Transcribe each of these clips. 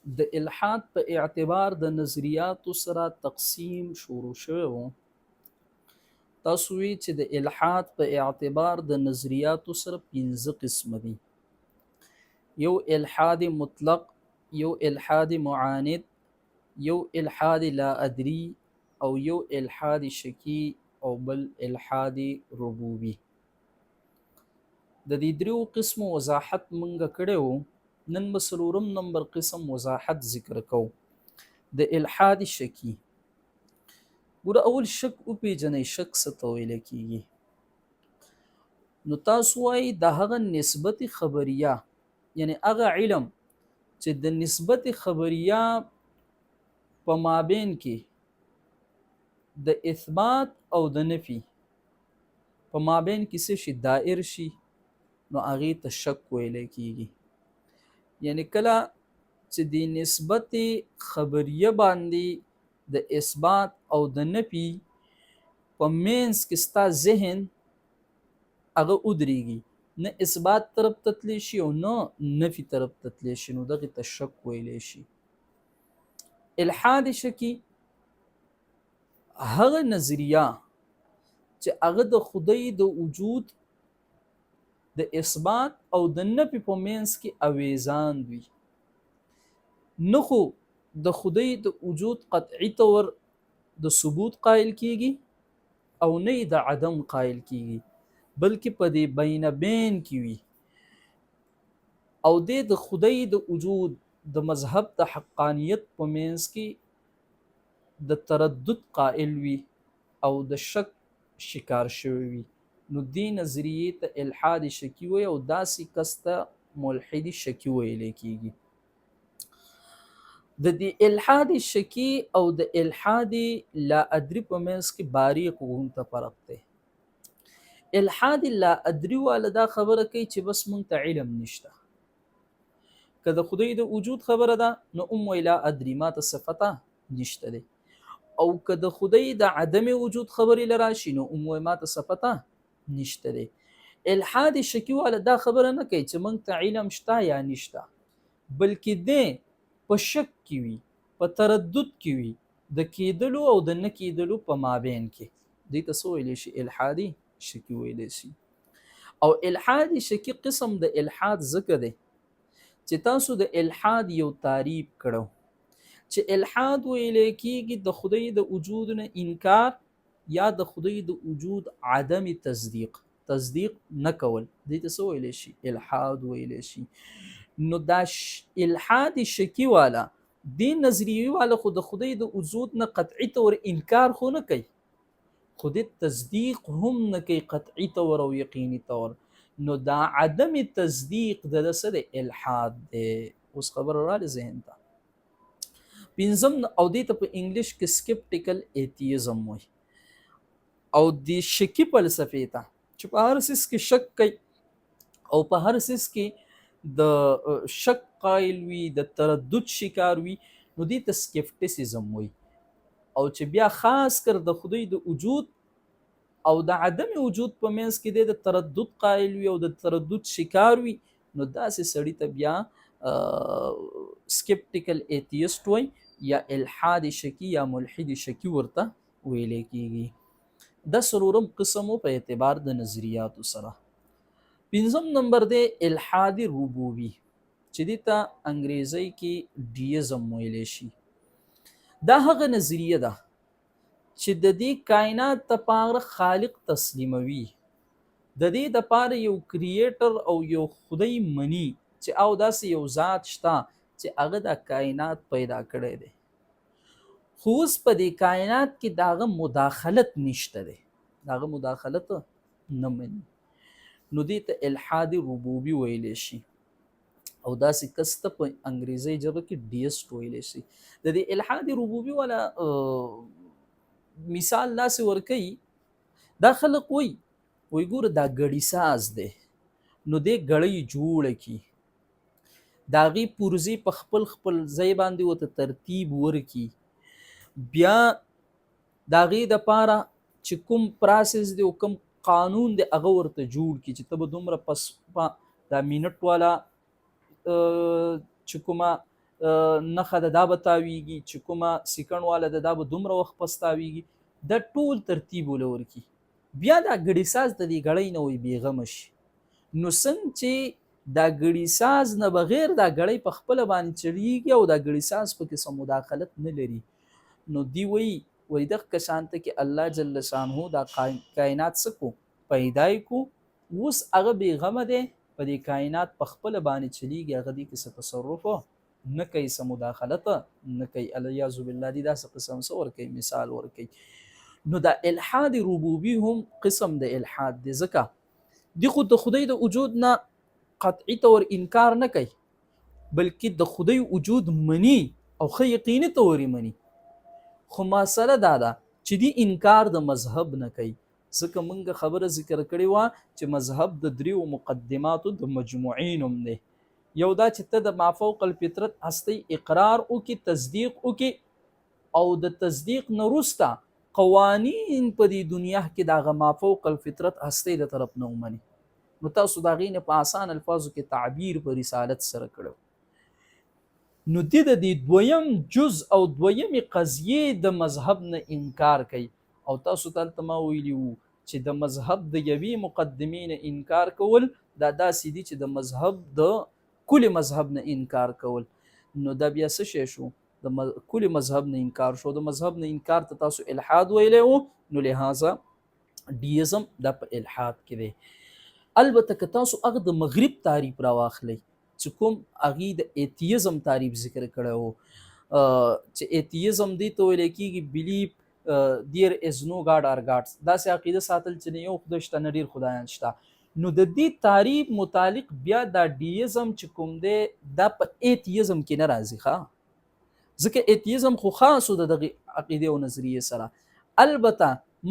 د الحاد په اعتبار د نظریاتو سره تقسیم شروع شوی و. تاسو وی چې د الحاد په اعتبار د نظریاتو سره 15 قسم دي. یو الحاد مطلق، یو الحاد معاند، یو الحاد لا ادری، او یو الحاد شکی، او بل الحاد ربوبی. د دې دریو قسمو وضاحت مونږ کړو. نن به څلورم نمبر قسم وضاحت ذکر کوو، د الحاد شکی. ګوره اول شک وپېژنئ، شک څه ته ویل کېږي. نو تاسو وایي د هغه نسبت خبریه، یعنی هغه علم چې د نسبت خبریه په مابین کې د اثبات او د نفي په مابین کې څه شي دائر شي، نو هغې ته شک ویل کېږي. یعنی کله چې د نسبت خبریه باندې د اثبات او د نفي په مینس کې ستا ذهن هغه ودرېږي، نه اثبات طرف ته تللی شي او نه نفي طرف ته تللی شي، نو دغې ته شک ویلی شي. الحاد شکی هغه نظریه چې هغه د خدای د وجود د اثبات او د نفي په مینس کې اویزان وي، نه خو د خدای د وجود قطعي طور د ثبوت قائل کیږي او نه د عدم قائل کیږي، بلکې په دې بین بین کې وي، او د خدای د وجود د مذهب د حقانیت په مینس کې د تردد قائل وي او د شک شکار شوی وي. نو دې نظریې ته الحاد شکی وي، او داسې کس ته ملحد شکی ویل کیږي. د دې الحاد شکی او د الحاد لا ادري په منځ کې باریک غونته فرق دی. الحاد لا ادري والا دا خبره کوي چې بس مونږ ته علم نشته. که د خدای د وجود خبره ده نو لا ادري ما ته صفته نشته دی، او که د خدای د عدم وجود خبرې لراشي نو ما ته صفته نشته دی. الحاد شکی والا دا خبره نه کوي چې مونږ ته علم شته یا نشته، بلکې دی په شک کې وي، په تردد کې وي، د کېدلو او د نه کېدلو په مابین کې. دې ته څه ویلی شي؟ الحادي شکی ویلی شي. او الحادي شکی قسم د الحاد ځکه دی چې تاسو د الحاد یو تعریف کړو چې الحاد ویلی کېږي د خدای د وجود نه انکار یا د خدای د وجود عدم تصدیق نه کول. دې ته څه ویلی شي؟ الحاد ویلی شي. نو دا الحاد شکی والا دی نظریه والا خو د خدای د وجود نه قطعی طور انکار خو نه کوي، خود تصدیق هم نه کوي قطعی طور او یقینی طور. نو دا عدم تصدیق د سره الحاد دی. اوس خبر راځي ذهن ته. پنځم او دې ته په انګلیش کې سکپټیکل ایتیزم وایي، او د شکی فلسفه ته چې په هر څه کې شک کوي او په هر څه کې د شک قائل وي، د تردد شکار وي، نو دې ته سکپټیسیزم وایي. او چې بیا خاص کر د خدای د وجود او د عدم وجود په منځ کې د تردد قائل وي او د تردد شکار وي، نو داسې سړی ته بیا سکپټیکل ایتیست وایي، یا الحاد شکی یا ملحد شکی ورته ویل کېږي. دا څلورم قسم په اعتبار د نظریاتو سره. پنځم نمبر دی الحاد ربوبی، چې دې ته انګریزی کې ډیزم ویلی شي. دا هغه نظریه ده چې د دې کائنات لپاره خالق تسلیموي، د دې لپاره یو کریټر او یو خدای مني چې او داسې یو ذات شته چې هغه د کائنات پیدا کړی دی، خو اوس په دې کائنات کې داغه مداخلت نشته دی، داغه مداخلت نه مني. نو دې ته الحاد ربوبی ویلی شي، او داسې کس ته په انګریزي ژبه کې ډیسټ ویلی شي. د دې الحاد ربوبی والا مثال داسې ورکوي، دا خلق وایي ګوره دا ګړی ساز دی، نو دې ګړی جوړه کی، د هغې پرزې په خپل ځای باندې ورته ترتیب ورکي، بیا د هغې دپاره چې کوم پراسس دی او کوم قانون دی هغه ورته جوړ کړي چې ته به دومره پس دا منټ والا چې کومه نښه ده دا به تاویږي، چې کومه سیکڼ واله ده دا به دومره وخت پس تاویږي. دا ټول ترتیب ولور کی. بیا دا ګړی ساز د دې ګړی نه وي بېغمه شي. نو څنګه چې دا ګړی ساز نه بغیر دا ګړی په خپله باندې چلیږي او دا ګړی ساز پکې څه مداخلت نه لري، نو دی وایي دغه کسان ته کې الله جل شانه دا کائنات څه کو پیدا کو، اوس هغه بېغمه دی په دې کائنات په خپله باندې چلیږي، هغه دې کې څه تصرف نه کوي، څه مداخلت نه کوي. الیاذ بالله دې داسې قسم څه ورکوي، مثال ورکوي. نو دا الحاد ربوبي هم قسم د الحاد دی، ځکه دی خو د خدای د وجود نه قطعي طور انکار نه کوي، بلکې د خدای وجود مني او ښه یقیني طور مني. خو مسله دا ده چې دی انکار د مذهب نه کوي، ځکه موږ خبره ذکر کړې وه چې مذهب د دریو مقدماتو د مجموعې نوم دی. یو دا چې ته د مافوق الفطرت هستۍ اقرار وکړي، تصدیق وکړي، او د تصدیق نه وروسته قوانین په دې دنیا کې د هغه مافوق الفطرت هستۍ د طرف نه ومني. نو تاسو د هغې نه په اسان الفاظو کې تعبیر په رسالت سره کړو. نو د دې دویم جز او دویمې قضیې د مذهب نه انکار کوي. او تاسو ته هلته ما ویلي وو چې د مذهب د یوې مقدمې نه انکار کول دا داسې دي چې د مذهب د کل مذهب نه انکار کول. نو دا بیا څه شی شو؟ د کل مذهب نه انکار شو. د مذهب نه انکار ته تاسو الحاد ویلی وو، نو لہذا ډیزم دا په الحاد کې دی. البته که تاسو هغه د مغرب تعریف راواخلی چې کوم هغې د ایتیزم تعریف ذکر کړی وو، چې ایتیزم دی ته ویلی کېږي بلیف دیر از نو گاډ آر گاډس، داسې عقیده ساتل چې نه یو خدای شته نه ډېر خدایان شته. نو د دې تعریف متعلق بیا دا ډیزم چې کوم دی دا په ایتیزم کې نه راځي ښه، ځکه ایتیزم خو خاصو د دغې عقیدې او نظریې سره. البته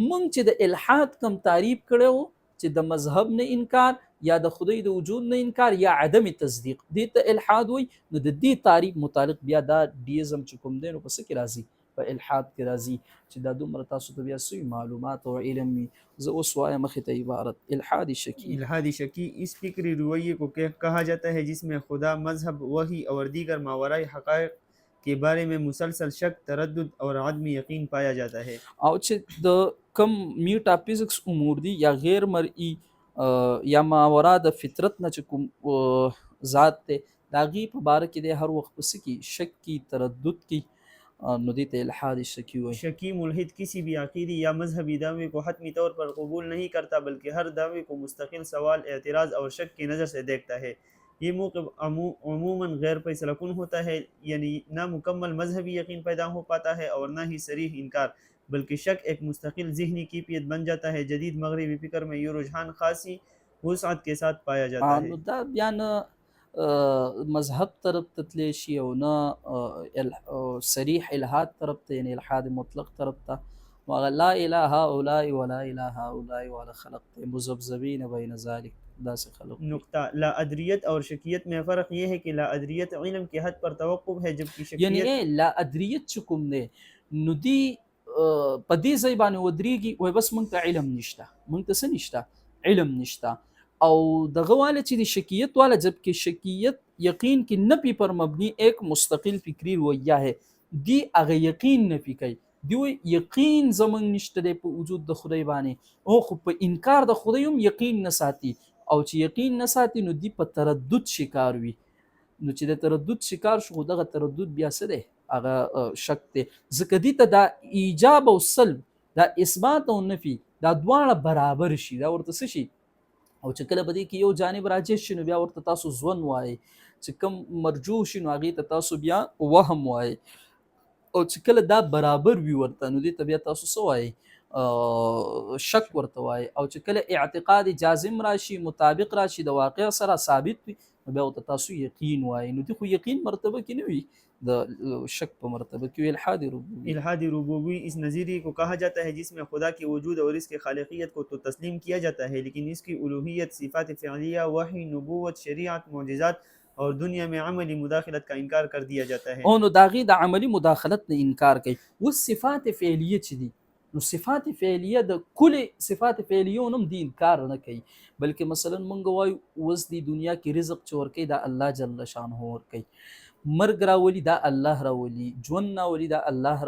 مونږ چې د الحاد کم تعریف کړی وو چې د مذهب نه انکار یا د خدای د وجود نه انکار یا عدم تصدیق، دې ته الحاد وایي. نو د دې تعریف متعلق بیا دا ډیزم چې کوم دی نو په څه کې راځي؟ په الحاد کې راځي. چې دا دومره تاسو ته بیا سوی معلومات او علم وي، زه اوس وایم مخې ته عبارت الحاد شکی. الحاد شکی اس فکری رویے کو کہا جاتا ہے جس میں خدا، مذہب، وحی اور دیگر ماورائی حقائق کے بارے میں مسلسل شک، تردد اور عدم یقین پایا جاتا ہے. او چې د کم میټافیزکس امور دي یا غیر مرئی یا ماورا د فطرت نه چې کوم ذات دی د هغې په باره کې دی هر وخت په څه کې شک کی، تردد کی، نو دې ته الحاد شکی وایي. شکی ملحد کسی بھی عقیدی یا مذہبی دعوے کو حتمی طور پر قبول نہیں کرتا، بلکہ ہر دعوے کو مستقل سوال، اعتراض اور شک کی نظر سے دیکھتا ہے. یہ موقف عموماً غیر فیصلہ کن ہوتا ہے، یعنی نہ مکمل مذہبی یقین پیدا ہو پاتا ہے اور نہ ہی صریح انکار، بلکہ شک ایک مستقل ذہنی کیفیت بن جاتا ہے. جدید مغربی فکر میں یہ رجحان خاصی وسعت کے ساتھ پایا جاتا ہے. نو دا بیا نه مذهب طرف ته تللی شي او نه صریح الحاد طرف ته، یعنی الحاد مطلق طرف ته. هغه لا اله هؤلاء ولا اله هؤلاء والا خلق ته مذبذبین بین ذلک، داسې خلق. نقطہ لا ادریت اور شکیت میں فرق یہ ہے کہ لا ادریت علم کی حد پر توقف ہے، جبکہ یعنی شکیت لا ادریت چې کوم دی نو دی په دې ځای باندې ودرېږي وایي بس موږ ته علم نشته، موږ ته څه نشته؟ علم نشته. او دغه والا چې د شکیت والا، جبکہ شکیت یقین کی نفی پر مبنی ایک مستقل فکری رویہ ہے، دی هغه یقین نفی کوي. دی وایي یقین زمونږ نشته دی په وجود د خدای باندې، او خو په انکار د خدای هم یقین نه ساتي. او چې یقین نه ساتي نو دی په تردد شکار وي. نو چې د تردد شکار شو، دغه تردد بیا څه دی؟ هغه شک دی. ځکه دې ته دا ایجاب او سلب، دا اثبات او نفي، دا دواړه برابر شي، دا ورته څه شي؟ او چې کله به دې کې یو جانب راجح شي نو بیا ورته تاسو ځون وایي، چې کوم مرجوح شي نو هغې ته تاسو بیا وهم وایي. او چې کله دا برابر وي ورته نو دې ته بیا تاسو څه وایي؟ شک ورته وایي. او چې کله اعتقاد جازم راشي، مطابق راشي، د واقع سره ثابت وي، نو بیا ورته تاسو یقین وایي. نو دې خو یقین مرتبه کې نه وي، د شک په مرتبه کې وي. الحاد ربوبی. الحاد ربوبی اس نظریے کو کہا جاتا ہے جس میں خدا کے وجود اور اس کے خالقیت کو تو تسلیم کیا جاتا ہے، لیکن اس کی الوہیت، صفات فعلیہ، وحی، نبوت، شریعت، معجزات اور دنیا میں عملی مداخلت کا انکار کر دیا جاتا ہے. او نو د هغې د عملي مداخلت نه انکار کوي. اوس صفات فعلیه چې دي نو صفات فعلیه د کل صفات فعلیه هم دی انکار نه کوي، بلکې مثلا مونږ وایو اوس دی دنیا کې رزق چې ورکوي دا الله جل شانه ورکوي. مرګ راولي دا الله راولي، ژوند راولي دا الله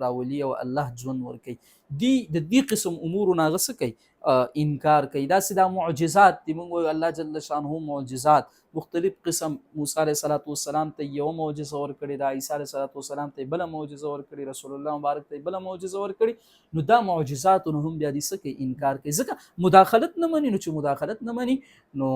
راولي او الله ژوند ورکوي. دی د دې قسم امورو نه هغه څه کوي، انکار کوي. داسې دا معجزات دي، موږ وایو الله جل شانه معجزات مختلف قسم. موسی علیه السلام ته یوه معجزه ورکړې ده، عیسی علیه السلام ته بله معجزه ورکړې، رسول الله مبارک ته بله معجزه ورکړې. نو دا معجزاتو نه هم بیا دې څه کوي، انکار کوي. ځکه مداخلت نه مني. نو چې مداخلت نه مني نو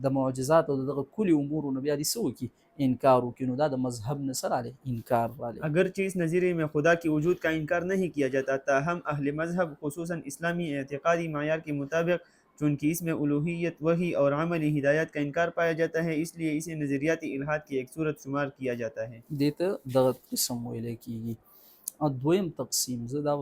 د معجزات او دغه کلي امورو نه بیا دې څه وکړي، انکار وکړي. نو دا د مذهب نه څه رالی، انکار رالی. अगरचे इस नज़रिए में खुदा के वजूद का इनकार नहीं किया जाता, ताहम अहले मज़हब खुसूसन इस्लामी एतक़ादी मायार के मुताबिक चूँकि इसमें उलूहियत, वही और अमली हिदायत का इनकार पाया जाता है, इसलिए इसे नज़रियाती इल्हाद की एक सूरत शुमार किया जाता है. دې ته دغه قسم ویلی کېږي. دویم تقسیم زه دا